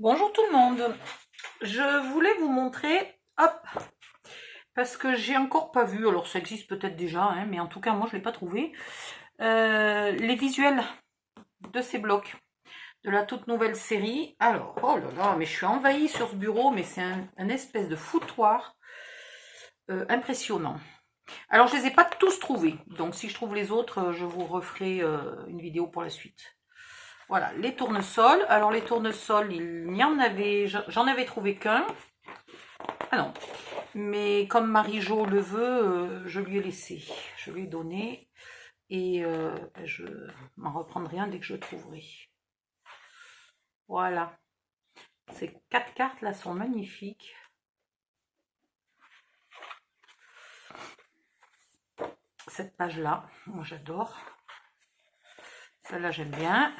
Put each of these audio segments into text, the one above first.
Bonjour tout le monde, je voulais vous montrer, hop, parce que j'ai encore pas vu, alors ça existe peut-être déjà, hein, mais en tout cas moi je l'ai pas trouvé, les visuels de ces blocs, de la toute nouvelle série. Alors, oh là là, mais je suis envahie sur ce bureau, mais c'est un espèce de foutoir impressionnant. Alors je les ai pas tous trouvés, donc si je trouve les autres, je vous referai une vidéo pour la suite. Voilà, les tournesols. Alors les tournesols, il y en avait, j'en avais trouvé qu'un. Ah non, mais comme Marie-Jo le veut, je lui ai laissé. Je lui ai donné et je m'en reprendrai un dès que je trouverai. Voilà. Ces 4 cartes là sont magnifiques. Cette page là, moi j'adore. Celle-là j'aime bien.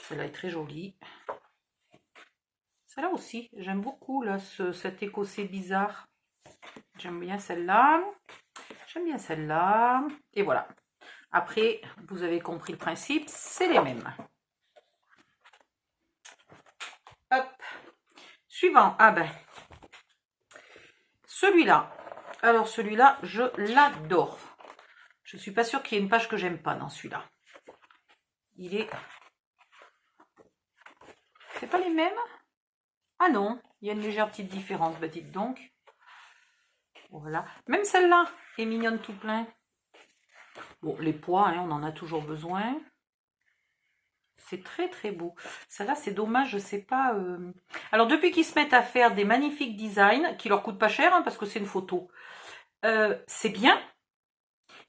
Celle-là est très jolie. Celle-là aussi, j'aime beaucoup là, cet écossais bizarre. J'aime bien celle-là. J'aime bien celle-là. Et voilà. Après, vous avez compris le principe, c'est les mêmes. Hop. Suivant. Ah ben. Celui-là. Alors celui-là, je l'adore. Je suis pas sûre qu'il y ait une page que j'aime pas dans celui-là. Il est... C'est pas les mêmes? Ah non, il y a une légère petite différence. Bah dites donc. Voilà. Même celle-là est mignonne tout plein. Bon, les pois, hein, on en a toujours besoin. C'est très très beau. Celle-là, c'est dommage, je sais pas. Alors, depuis qu'ils se mettent à faire des magnifiques designs, qui leur coûtent pas cher, hein, parce que c'est une photo, c'est bien.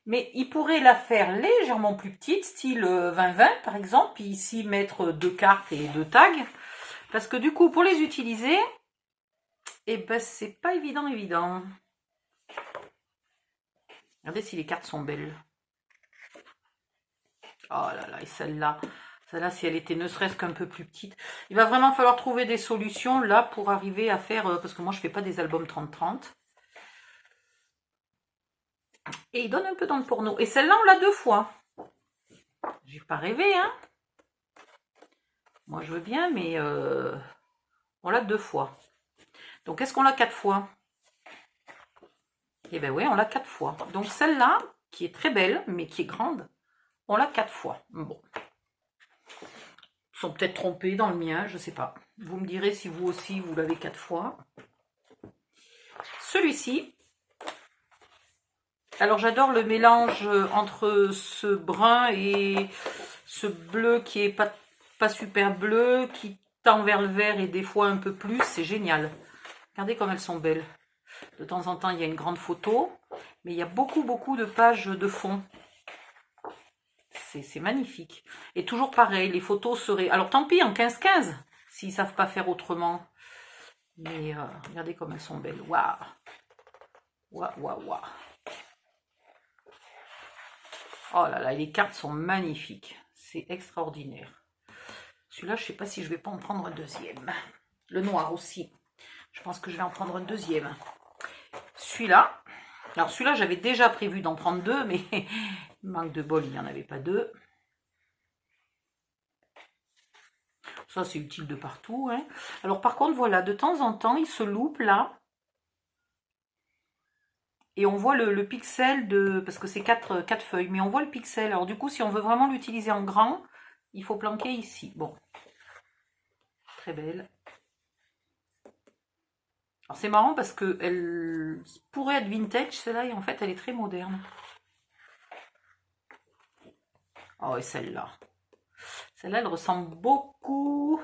Mais ils pourraient la faire légèrement plus petite, style 20-20 par exemple, puis ici mettre 2 cartes et 2 tags. Parce que du coup, pour les utiliser, eh ben, c'est pas évident. Regardez si les cartes sont belles. Oh là là, et celle-là, si elle était ne serait-ce qu'un peu plus petite. Il va vraiment falloir trouver des solutions là pour arriver à faire, parce que moi je fais pas des albums 30-30. Et il donne un peu dans le porno. Et celle-là, on l'a 2 fois. J'ai pas rêvé, hein. Moi je veux bien, mais on l'a 2 fois. Donc est-ce qu'on l'a 4 fois? Eh bien oui, on l'a 4 fois. Donc celle-là, qui est très belle, mais qui est grande, on l'a 4 fois. Bon. Ils sont peut-être trompés dans le mien, je sais pas. Vous me direz si vous aussi, vous l'avez 4 fois. Celui-ci. Alors j'adore le mélange entre ce brun et ce bleu qui est pas super bleu, qui tend vers le vert et des fois un peu plus. C'est génial. Regardez comme elles sont belles. De temps en temps, il y a une grande photo, mais il y a beaucoup de pages de fond. C'est magnifique. Et toujours pareil, les photos seraient... Alors tant pis, en 15-15, s'ils ne savent pas faire autrement. Mais regardez comme elles sont belles. Waouh. Waouh. Oh là là, les cartes sont magnifiques. C'est extraordinaire. Celui-là, je ne sais pas si je vais pas en prendre un deuxième. Le noir aussi. Je pense que je vais en prendre un deuxième. Celui-là. Alors celui-là, j'avais déjà prévu d'en prendre 2, mais manque de bol, il n'y en avait pas 2. Ça, c'est utile de partout. Hein. Alors par contre, voilà, de temps en temps, il se loupe là. Et on voit le pixel de... Parce que c'est 4 feuilles, mais on voit le pixel. Alors du coup, si on veut vraiment l'utiliser en grand, il faut planquer ici. Bon. Très belle. Alors c'est marrant parce que elle pourrait être vintage, celle-là, et en fait, elle est très moderne. Oh, et celle-là. Celle-là, elle ressemble beaucoup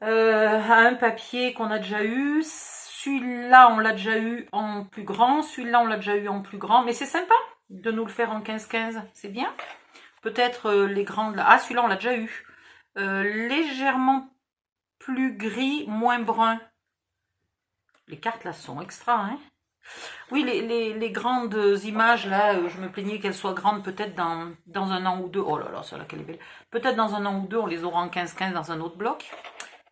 à un papier qu'on a déjà eu. Celui-là, on l'a déjà eu en plus grand. Celui-là, on l'a déjà eu en plus grand. Mais c'est sympa de nous le faire en 15-15. C'est bien. Peut-être les grandes... Ah, celui-là, on l'a déjà eu. Légèrement plus gris, moins brun. Les cartes, là, sont extra, hein. Oui, les grandes images, là, je me plaignais qu'elles soient grandes peut-être dans un an ou deux. Oh là là, celle-là, qu'elle est belle. Peut-être dans un an ou deux, on les aura en 15-15 dans un autre bloc.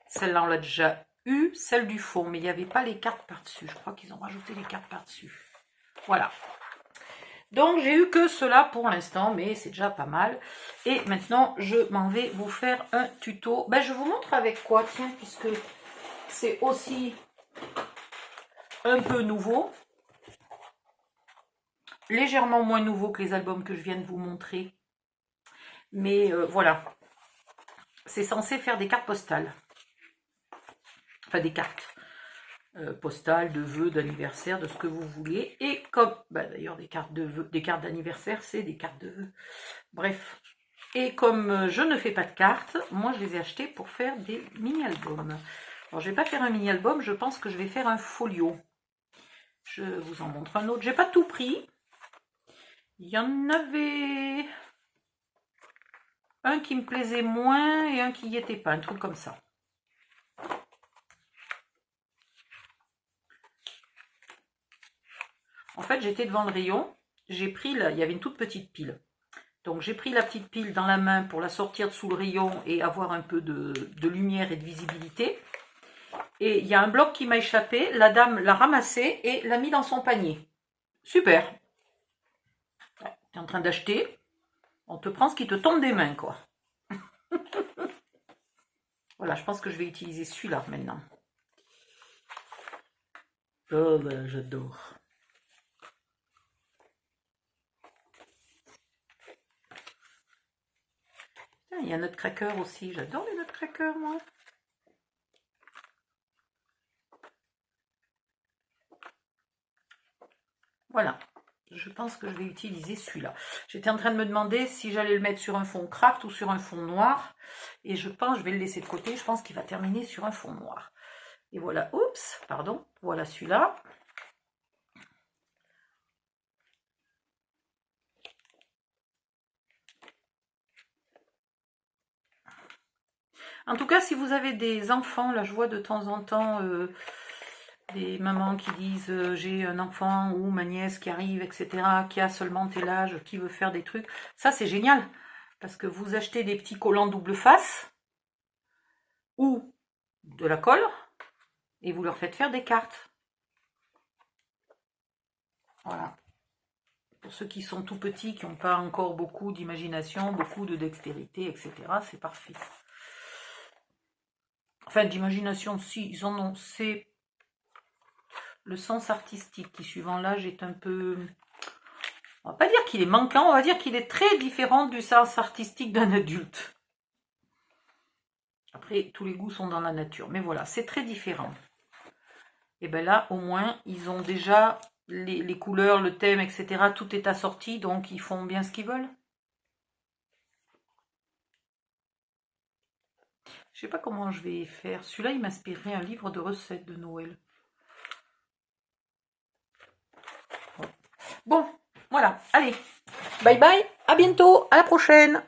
Celle-là, on l'a déjà eu. Celle du fond, mais il n'y avait pas les cartes par-dessus. Je crois qu'ils ont rajouté les cartes par-dessus. Voilà. Donc j'ai eu que cela pour l'instant, mais c'est déjà pas mal. Et maintenant, je m'en vais vous faire un tuto. Ben, je vous montre avec quoi, tiens, puisque c'est aussi un peu nouveau. Légèrement moins nouveau que les albums que je viens de vous montrer. Mais voilà. C'est censé faire des cartes postales. Enfin, des cartes postales, de vœux, d'anniversaire, de ce que vous voulez. Et comme, bah, d'ailleurs, des cartes de vœux, des cartes d'anniversaire, c'est des cartes de vœux. Bref. Et comme je ne fais pas de cartes, moi, je les ai achetées pour faire des mini-albums. Alors, je ne vais pas faire un mini-album, je pense que je vais faire un folio. Je vous en montre un autre. J'ai pas tout pris. Il y en avait un qui me plaisait moins et un qui n'y était pas, un truc comme ça. En fait, j'étais devant le rayon, j'ai pris, là, il y avait une toute petite pile. Donc j'ai pris la petite pile dans la main pour la sortir de sous le rayon et avoir un peu de lumière et de visibilité. Et il y a un bloc qui m'a échappé, la dame l'a ramassé et l'a mis dans son panier. Super. Tu es en train d'acheter, on te prend ce qui te tombe des mains, quoi. Voilà, je pense que je vais utiliser celui-là maintenant. Oh ben, j'adore. Il y a notre cracker aussi, j'adore les nutcrackers, moi. Voilà, je pense que je vais utiliser celui-là. J'étais en train de me demander si j'allais le mettre sur un fond craft ou sur un fond noir. Et je pense, je vais le laisser de côté, je pense qu'il va terminer sur un fond noir. Et voilà, oups, pardon, voilà celui-là. En tout cas, si vous avez des enfants, là je vois de temps en temps des mamans qui disent j'ai un enfant ou ma nièce qui arrive, etc., qui a seulement tel âge, qui veut faire des trucs. Ça c'est génial, parce que vous achetez des petits collants double face ou de la colle et vous leur faites faire des cartes. Voilà. Pour ceux qui sont tout petits, qui n'ont pas encore beaucoup d'imagination, beaucoup de dextérité, etc., c'est parfait. Enfin, d'imagination, si, ils en ont. C'est le sens artistique qui, suivant l'âge, est un peu... On va pas dire qu'il est manquant, on va dire qu'il est très différent du sens artistique d'un adulte. Après, tous les goûts sont dans la nature. Mais voilà, c'est très différent. Et bien là, au moins, ils ont déjà les couleurs, le thème, etc. Tout est assorti, donc ils font bien ce qu'ils veulent. Je sais pas comment je vais faire. Celui-là, il m'inspirerait un livre de recettes de Noël. Bon, voilà. Allez, bye bye, à bientôt, à la prochaine.